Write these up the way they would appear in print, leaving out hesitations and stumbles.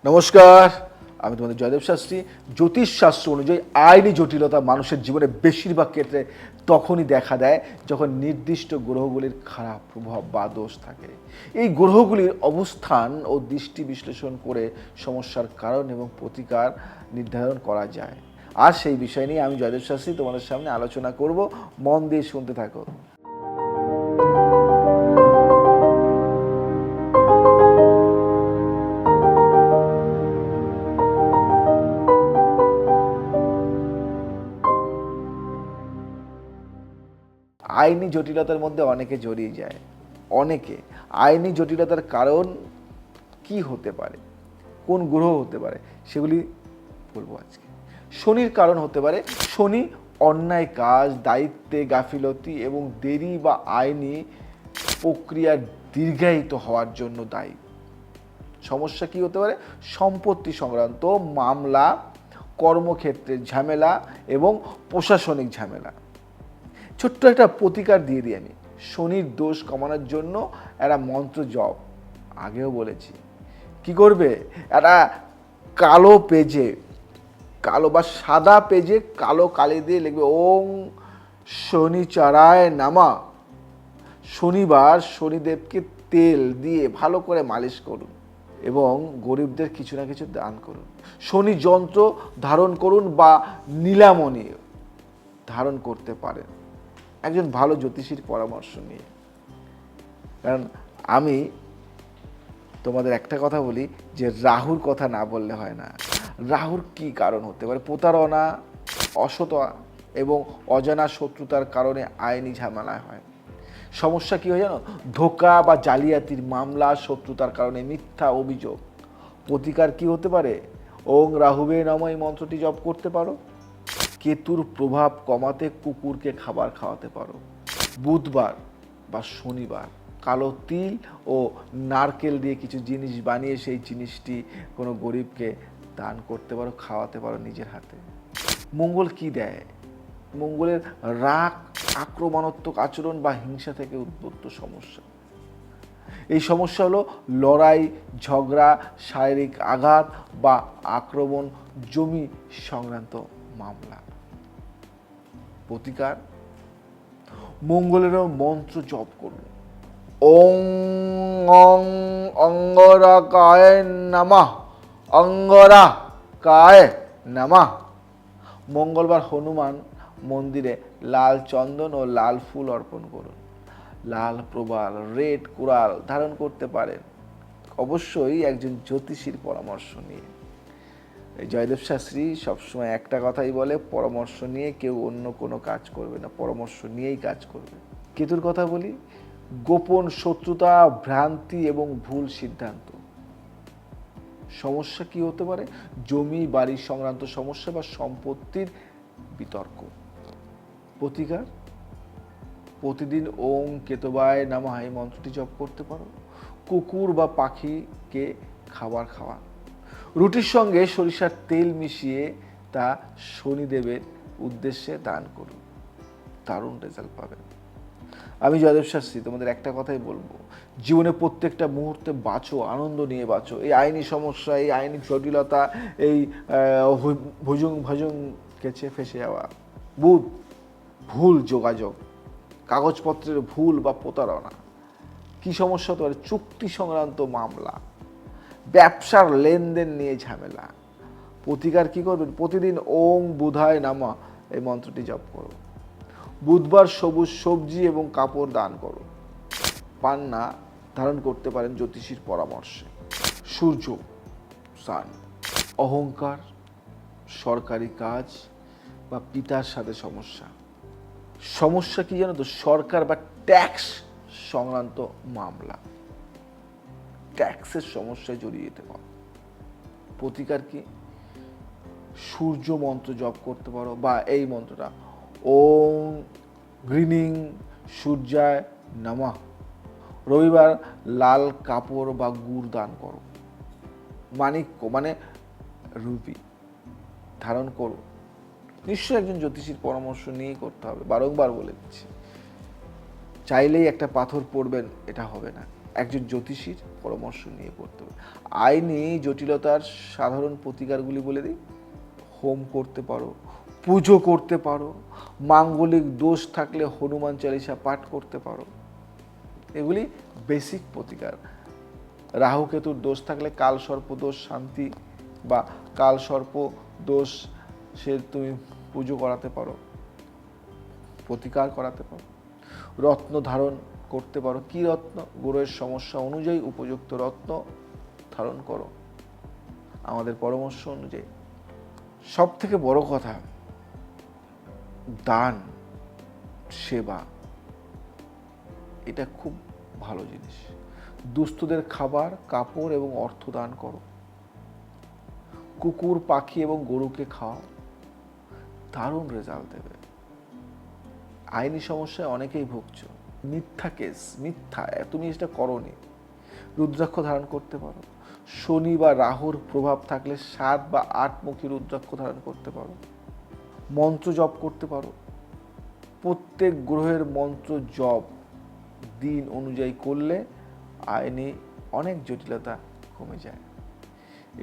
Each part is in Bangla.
নমস্কার, আমি তোমাদের জয়দেব শাস্ত্রী। জ্যোতিষশাস্ত্র অনুযায়ী আইনি জটিলতা মানুষের জীবনে বেশিরভাগ ক্ষেত্রে তখনই দেখা দেয় যখন নির্দিষ্ট গ্রহগুলির খারাপ প্রভাব বা দোষ থাকে। এই গ্রহগুলির অবস্থান ও দৃষ্টি বিশ্লেষণ করে সমস্যার কারণ এবং প্রতিকার নির্ধারণ করা যায়। আর সেই বিষয় নিয়ে আমি জয়দেব শাস্ত্রী তোমাদের সামনে আলোচনা করব। মন দিয়ে শুনতে থাকো। আইনি জটিলতার মধ্যে অনেকে জড়িয়ে যায়। আইনি জটিলতার কারণ কি হতে পারে, কোন গ্রহ হতে পারে, সেগুলি বলবো আজকে। শনির কারণ হতে পারে শনি অন্যায় কাজ, দায়িত্বে গাফিলতি এবং দেরি বা আইনি প্রক্রিয়ার দীর্ঘায়িত হওয়ার জন্য দায়ী। সমস্যা কি হতে পারে? সম্পত্তি সংক্রান্ত মামলা, কর্মক্ষেত্রের ঝামেলা এবং প্রশাসনিক ঝামেলা। ছোট্ট একটা প্রতিকার দিয়ে দিই আমি। শনির দোষ কমানোর জন্য একটা মন্ত্র জপ আগেও বলেছি। কি করবে? একটা কালো পেজে, কালো বা সাদা পেজে কালো কালি দিয়ে লিখবে ওং শনিচরায় নামা। শনিবার শনিদেবকে তেল দিয়ে ভালো করে মালিশ করুন এবং গরিবদের কিছু না কিছু দান করুন। শনি যন্ত্র ধারণ করুন বা নীলামণি ধারণ করতে পারেন একজন ভালো জ্যোতিষীর পরামর্শ নিয়ে। কারণ আমি তোমাদের একটা কথা বলি যে রাহুর কথা না বললে হয় না। রাহুর কি কারণ হতে পারে? প্রতারণা, অসততা এবং অজানা শত্রুতার কারণে আইনি ঝামেলা হয়। সমস্যা কি হয় জানো? ধোঁকা বা জালিয়াতির মামলা, শত্রুতার কারণে মিথ্যা অভিযোগ। প্রতিকার কি হতে পারে? ওং রাহুবে নমঃ এই মন্ত্রটি জপ করতে পারো। কেতুর প্রভাব কমাতে কুকুরকে খাবার খাওয়াতে পারো। বুধবার বা শনিবার কালো তিল ও নারকেল দিয়ে কিছু জিনিস বানিয়ে সেই জিনিসটি কোনো গরিবকে দান করতে পারো, খাওয়াতে পারো নিজের হাতে। মঙ্গল কি দেয়? মঙ্গলের রাগ, আক্রমণাত্মক আচরণ বা হিংসা থেকে উদ্ভূত সমস্যা। এই সমস্যা হলো লড়াই, ঝগড়া, শারীরিক আঘাত বা আক্রমণ, জমি সংক্রান্ত মামলা। প্রতিকার, মঙ্গলেরও মন্ত্র জপ করুন। ওং অং অঙ্গরাকায় নমঃ, অঙ্গরাকায় নমঃ। মঙ্গলবার হনুমান মন্দিরে লাল চন্দন ও লাল ফুল অর্পণ করুন। লাল প্রবাল, রেড কোরাল ধারণ করতে পারেন, অবশ্যই একজন জ্যোতিষীর পরামর্শ নিয়ে। জয়দেব শাস্ত্রী সবসময় একটা কথাই বলে, পরামর্শ নিয়ে কেউ অন্য কোনো কাজ করবে না, পরামর্শ নিয়েই কাজ করবে। কেতুর কথা বলি, গোপন শত্রুতা, ভ্রান্তি এবং ভুল সিদ্ধান্ত। সমস্যা কি হতে পারে? জমি বাড়ি সংক্রান্ত সমস্যা বা সম্পত্তির বিতর্ক। প্রতিকার, প্রতিদিন ওং কেতবায় নমঃ এই মন্ত্রটি জপ করতে পারো। কুকুর বা পাখিকে খাবার খাওয়া। রুটির সঙ্গে সরিষার তেল মিশিয়ে তা শনিদেবের উদ্দেশ্যে দান করুন, দারুণ রেজাল্ট পাবেন। আমি জয়দেব শাস্ত্রী তোমাদের একটা কথাই বলবো, জীবনে প্রত্যেকটা মুহূর্তে বাঁচো, আনন্দ নিয়ে বাঁচো। এই আইনি সমস্যা, এই আইনি জটিলতা, এই ভুজুং কেচে ফেসে যাওয়া, ভুল যোগাযোগ, কাগজপত্রের ভুল বা প্রতারণা, কি সমস্যা হতে পারে? চুক্তি সংক্রান্ত মামলা, ব্যবসার লেনদেন নিয়ে ঝামেলা। প্রতিকার কি করবেন? প্রতিদিন ওং বুধায় নমঃ এই মন্ত্রটি জপ করো। বুধবার সবুজ সবজি এবং কাপড় দান করো। পান্না ধারণ করতে পারেন জ্যোতিষীর পরামর্শে। সূর্য, সান, অহংকার, সরকারি কাজ বা পিতার সাথে সমস্যা কি জানো তো? সরকার বা ট্যাক্স সংক্রান্ত মামলা, ট্যাক্সের সমস্যায় জড়িয়ে যেতে পারো। প্রতিকার কি? সূর্য মন্ত্র জপ করতে পারো বা এই মন্ত্রটা ওং গ্রিনিং সূর্যায় নমঃ। রবিবার লাল কাপড় বা গুড় দান করো। মাণিক্য মানে রুবি ধারণ করো। নিশ্চয়ই একজন জ্যোতিষীর পরামর্শ নিয়েই করতে হবে, বারংবার বলে দিচ্ছি। চাইলেই একটা পাথর পড়বেন এটা হবে না, একজন জ্যোতিষীর পরামর্শ নিয়ে করতে হবে। আইনি জটিলতার সাধারণ প্রতিকারগুলি বলে দিই। হোম করতে পারো, পুজো করতে পারো, মাঙ্গলিক দোষ থাকলে হনুমান চালিসা পাঠ করতে পারো, এগুলি বেসিক প্রতিকার। রাহু কেতুর দোষ থাকলে কাল সর্প দোষ শান্তি বা কাল সর্প দোষ সে তুমি পুজো করাতে পারো, প্রতিকার করাতে পারো। রত্ন ধারণ করতে পারো। কি রত্ন? গ্রহের সমস্যা অনুযায়ী উপযুক্ত রত্ন ধারণ করো আমাদের পরামর্শ অনুযায়ী। সব থেকে বড় কথা, দান সেবা, এটা খুব ভালো জিনিস। দুস্থদের খাবার, কাপড় এবং অর্থ দান করো। কুকুর, পাখি এবং গরুকে খাওয়াও, দারুণ রেজাল্ট দেবে। আইনি সমস্যায় অনেকেই ভুগছ, মিথ্যা কেস, মিথ্যা, তুমি এটা করোনি, রুদ্রাক্ষ ধারণ করতে পারো। শনি বা রাহুর প্রভাব থাকলে 7 বা 8 মুখী রুদ্রাক্ষ ধারণ করতে পারো। মন্ত্র জপ করতে পারো। প্রত্যেক গ্রহের মন্ত্র জপ দিন অনুযায়ী করলে আইনি অনেক জটিলতা কমে যায়।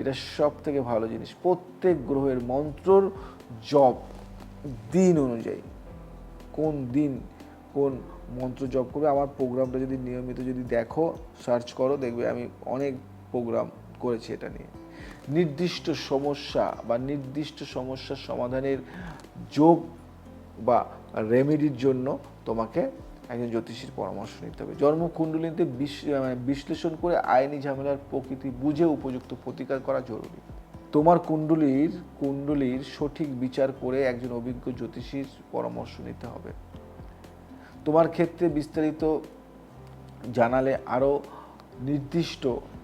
এটা সব থেকে ভালো জিনিস। প্রত্যেক গ্রহের মন্ত্রর জপ দিন অনুযায়ী, কোন দিন কোন মন্ত্র জপ করবে। আমার প্রোগ্রামটা যদি নিয়মিত যদি দেখো, সার্চ করো, দেখবে আমি অনেক প্রোগ্রাম করেছি এটা নিয়ে। নির্দিষ্ট সমস্যা বা নির্দিষ্ট সমস্যার সমাধানের যোগ বা রেমেডির জন্য তোমাকে একজন জ্যোতিষীর পরামর্শ নিতে হবে। জন্মকুণ্ডলিতে বিশ্লেষণ করে আইনি ঝামেলার প্রকৃতি বুঝে উপযুক্ত প্রতিকার করা জরুরি। তোমার কুণ্ডলীর সঠিক বিচার করে একজন অভিজ্ঞ জ্যোতিষীর পরামর্শ নিতে হবে। তোমার ক্ষেত্রে বিস্তারিত জানালে আরও নির্দিষ্টভাবে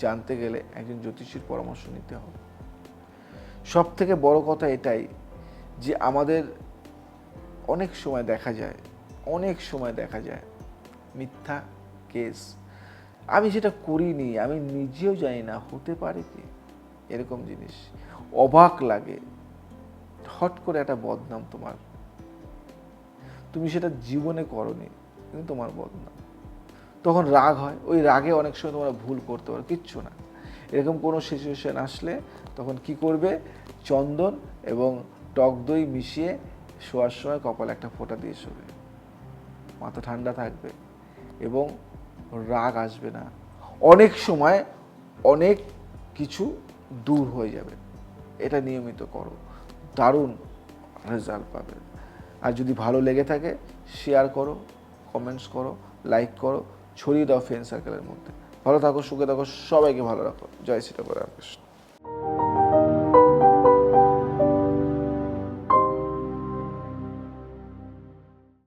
জানতে গেলে একজন জ্যোতিষীর পরামর্শ নিতে হবে। সব থেকে বড় কথা এটাই যে আমাদের অনেক সময় দেখা যায় মিথ্যা কেস। আমি যেটা করিনি, আমি নিজেও জানি না, হতে পারে কি এরকম জিনিস। অবাক লাগে, হট করে একটা বদনাম তোমার, তুমি সেটা জীবনে করনি কিন্তু তোমার বদনাম। তখন রাগ হয়, ওই রাগে অনেক সময় তোমরা ভুল করতে পারো, কিচ্ছু না। এরকম কোনো সিচুয়েশন আসলে তখন কি করবে, চন্দন এবং টক দই মিশিয়ে শোয়ার সময় কপালে একটা ফোঁটা দিয়ে শোবে। মাথা ঠান্ডা থাকবে এবং রাগ আসবে না। অনেক সময় অনেক কিছু দূর হয়ে যাবে। এটা নিয়মিত করো, দারুণ রেজাল্ট পাবে। আর যদি ভালো লেগে থাকে শেয়ার করো, কমেন্টস করো, লাইক করো, ছড়িয়ে দাও ফ্রেন্ড সার্কেলের মধ্যে। ভালো থাকো, সুখে থাকো, সবাইকে ভালো রাখো। জয় শ্রী রামকৃষ্ণ।